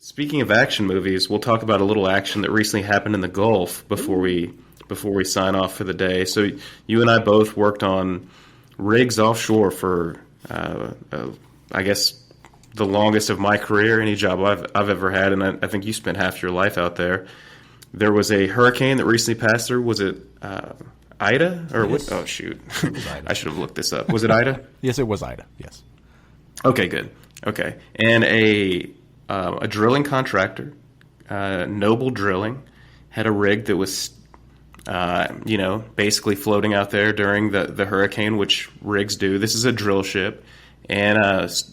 Speaking of action movies, we'll talk about a little action that recently happened in the Gulf before we sign off for the day. So you and I both worked on rigs offshore for, I guess, the longest of my career, any job I've ever had, and I think you spent half your life out there. There was a hurricane that recently passed through. Was it Ida? Or yes. what? Oh, shoot. Ida. I should have looked this up. Was it Ida? Yes, it was Ida, yes. Okay, good. Okay. And a drilling contractor, Noble Drilling, had a rig that was, basically floating out there during the hurricane, which rigs do. This is a drill ship. And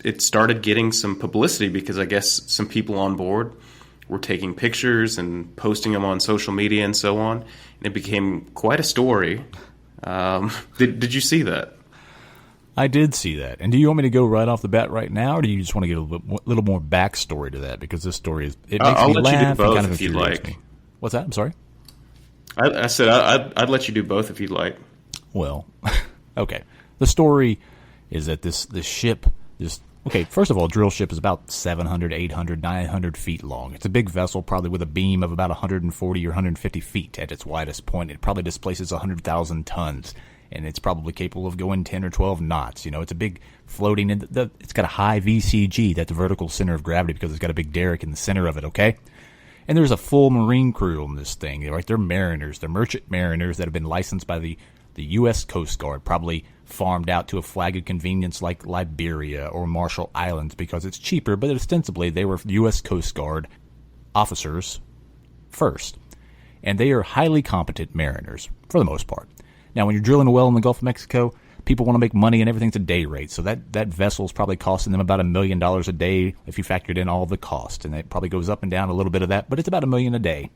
it started getting some publicity because I guess some people on board were taking pictures and posting them on social media and so on. And it became quite a story. Did you see that? I did see that. And do you want me to go right off the bat right now, or do you just want to get a little more backstory to that? Because this story makes I'll me let laugh you do both and kind of if you'd infuriates like. me. What's that? I'm sorry? I said I'd let you do both if you'd like. Well, okay. The story is that this ship, first of all, a drill ship is about 700, 800, 900 feet long. It's a big vessel, probably with a beam of about 140 or 150 feet at its widest point. It probably displaces 100,000 tons, and it's probably capable of going 10 or 12 knots. It's a big floating, it's got a high VCG, that's the vertical center of gravity, because it's got a big derrick in the center of it, okay? And there's a full Marine crew on this thing, right? They're mariners. They're merchant mariners that have been licensed by the U.S. Coast Guard, probably farmed out to a flag of convenience like Liberia or Marshall Islands because it's cheaper, but ostensibly they were U.S. Coast Guard officers first. And they are highly competent mariners, for the most part. Now, when you're drilling a well in the Gulf of Mexico, people want to make money and everything's a day rate. So that vessel's probably costing them about $1 million a day if you factored in all of the cost. And it probably goes up and down a little bit of that, but it's about $1 million a day.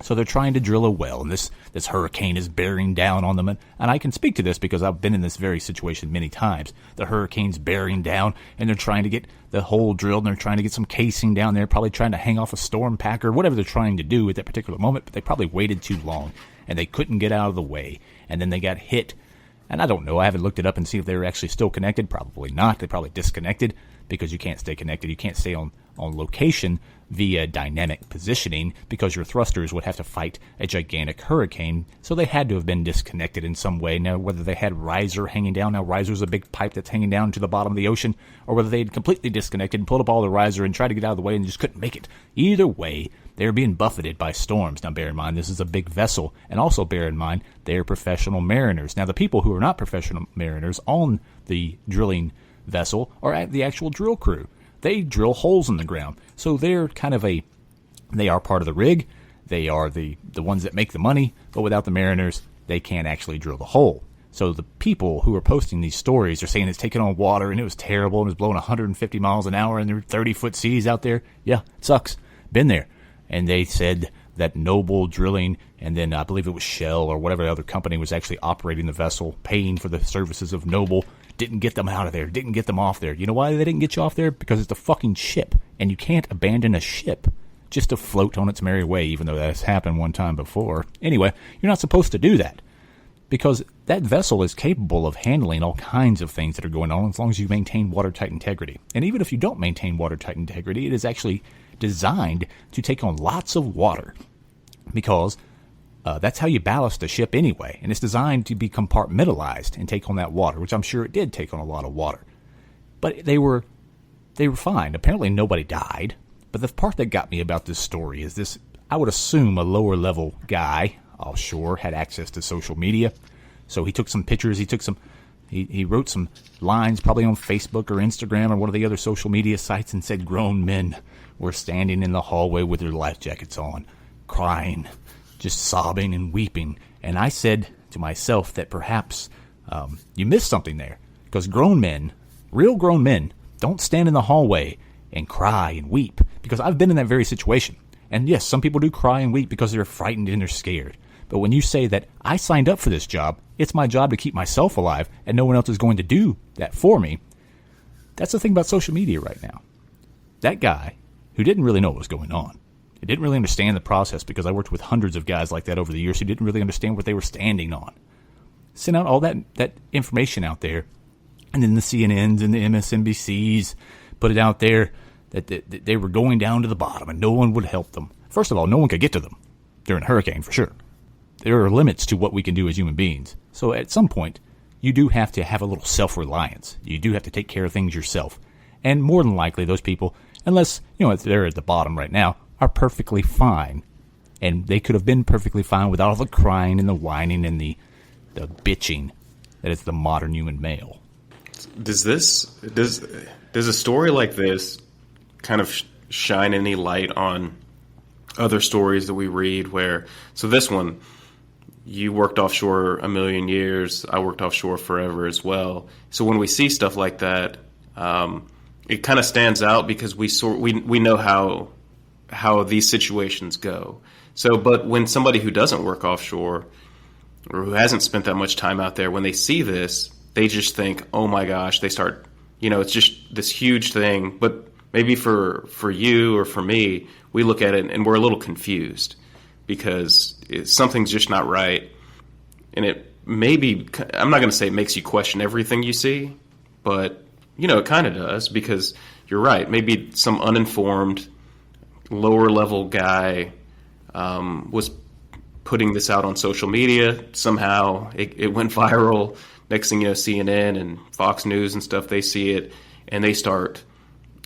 So they're trying to drill a well, and this hurricane is bearing down on them. And I can speak to this because I've been in this very situation many times. The hurricane's bearing down, and they're trying to get the hole drilled, and they're trying to get some casing down there, probably trying to hang off a storm packer, whatever they're trying to do at that particular moment. But they probably waited too long, and they couldn't get out of the way. And then they got hit. And I don't know. I haven't looked it up and see if they were actually still connected. Probably not. They probably disconnected because you can't stay connected. You can't stay on location via dynamic positioning because your thrusters would have to fight a gigantic hurricane. So they had to have been disconnected in some way. Now, whether they had riser hanging down, now riser's a big pipe that's hanging down to the bottom of the ocean, or whether they had completely disconnected and pulled up all the riser and tried to get out of the way and just couldn't make it. Either way, they were being buffeted by storms. Now, bear in mind, this is a big vessel, and also bear in mind, they're professional mariners. Now, the people who are not professional mariners on the drilling vessel are the actual drill crew. They drill holes in the ground. So they're they are part of the rig. They are the ones that make the money, but without the mariners, they can't actually drill the hole. So the people who are posting these stories are saying it's taking on water and it was terrible and it was blowing 150 miles an hour and there were 30-foot seas out there. Yeah, it sucks. Been there. And they said that Noble Drilling, and then I believe it was Shell or whatever other company was actually operating the vessel, paying for the services of Noble, didn't get them out of there, didn't get them off there. You know why they didn't get you off there? Because it's a fucking ship, and you can't abandon a ship just to float on its merry way, even though that's happened one time before. Anyway, you're not supposed to do that, because that vessel is capable of handling all kinds of things that are going on as long as you maintain watertight integrity. And even if you don't maintain watertight integrity, it is actually designed to take on lots of water, because that's how you ballast a ship anyway. And it's designed to be compartmentalized and take on that water, which I'm sure it did take on a lot of water. But they were fine. Apparently nobody died. But the part that got me about this story is this, I would assume a lower level guy offshore had access to social media. So he took some pictures, he wrote some lines probably on Facebook or Instagram or one of the other social media sites and said grown men were standing in the hallway with their life jackets on, crying, just sobbing and weeping. And I said to myself that perhaps you missed something there, because grown men, real grown men, don't stand in the hallway and cry and weep, because I've been in that very situation. And yes, some people do cry and weep because they're frightened and they're scared. But when you say that I signed up for this job, it's my job to keep myself alive, and no one else is going to do that for me, that's the thing about social media right now. That guy who didn't really know what was going on, he didn't really understand the process, because I worked with hundreds of guys like that over the years who didn't really understand what they were standing on, sent out all that information out there, and then the CNNs and the MSNBCs put it out there that they were going down to the bottom and no one would help them. First of all, no one could get to them during a hurricane, for sure. There are limits to what we can do as human beings. So at some point, you do have to have a little self-reliance. You do have to take care of things yourself. And more than likely, those people, unless, they're at the bottom right now, are perfectly fine. And they could have been perfectly fine without all the crying and the whining and the bitching that is the modern human male. Does a story like this kind of shine any light on other stories that we read where, so this one, you worked offshore a million years, I worked offshore forever as well. So when we see stuff like that, it kind of stands out because we know how these situations go. So, but when somebody who doesn't work offshore or who hasn't spent that much time out there, when they see this, they just think, oh my gosh, they start, it's just this huge thing. But maybe for you or for me, we look at it and we're a little confused because something's just not right. And it maybe, I'm not going to say it makes you question everything you see, but, it kind of does because you're right. Maybe some uninformed, lower level guy was putting this out on social media. Somehow it went viral. Next thing you know, CNN and Fox News and stuff, they see it and they start,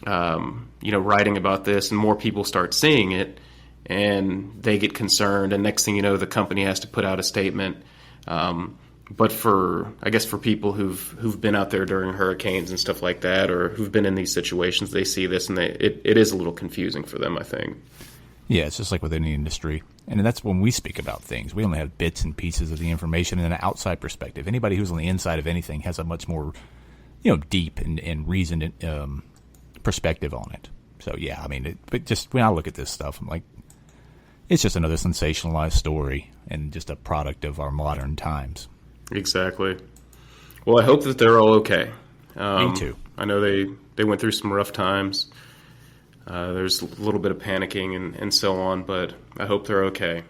writing about this, and more people start seeing it, and they get concerned. And next thing you know, the company has to put out a statement. But for people who've been out there during hurricanes and stuff like that, or who've been in these situations, they see this and it is a little confusing for them, I think. Yeah, it's just like with any industry. And that's when we speak about things. We only have bits and pieces of the information and an outside perspective. Anybody who's on the inside of anything has a much more, deep and reasoned perspective on it. So, yeah, but just when I look at this stuff, I'm like, it's just another sensationalized story and just a product of our modern times. Exactly. Well, I hope that they're all okay. Me too. I know they went through some rough times. There's a little bit of panicking and so on, but I hope they're okay.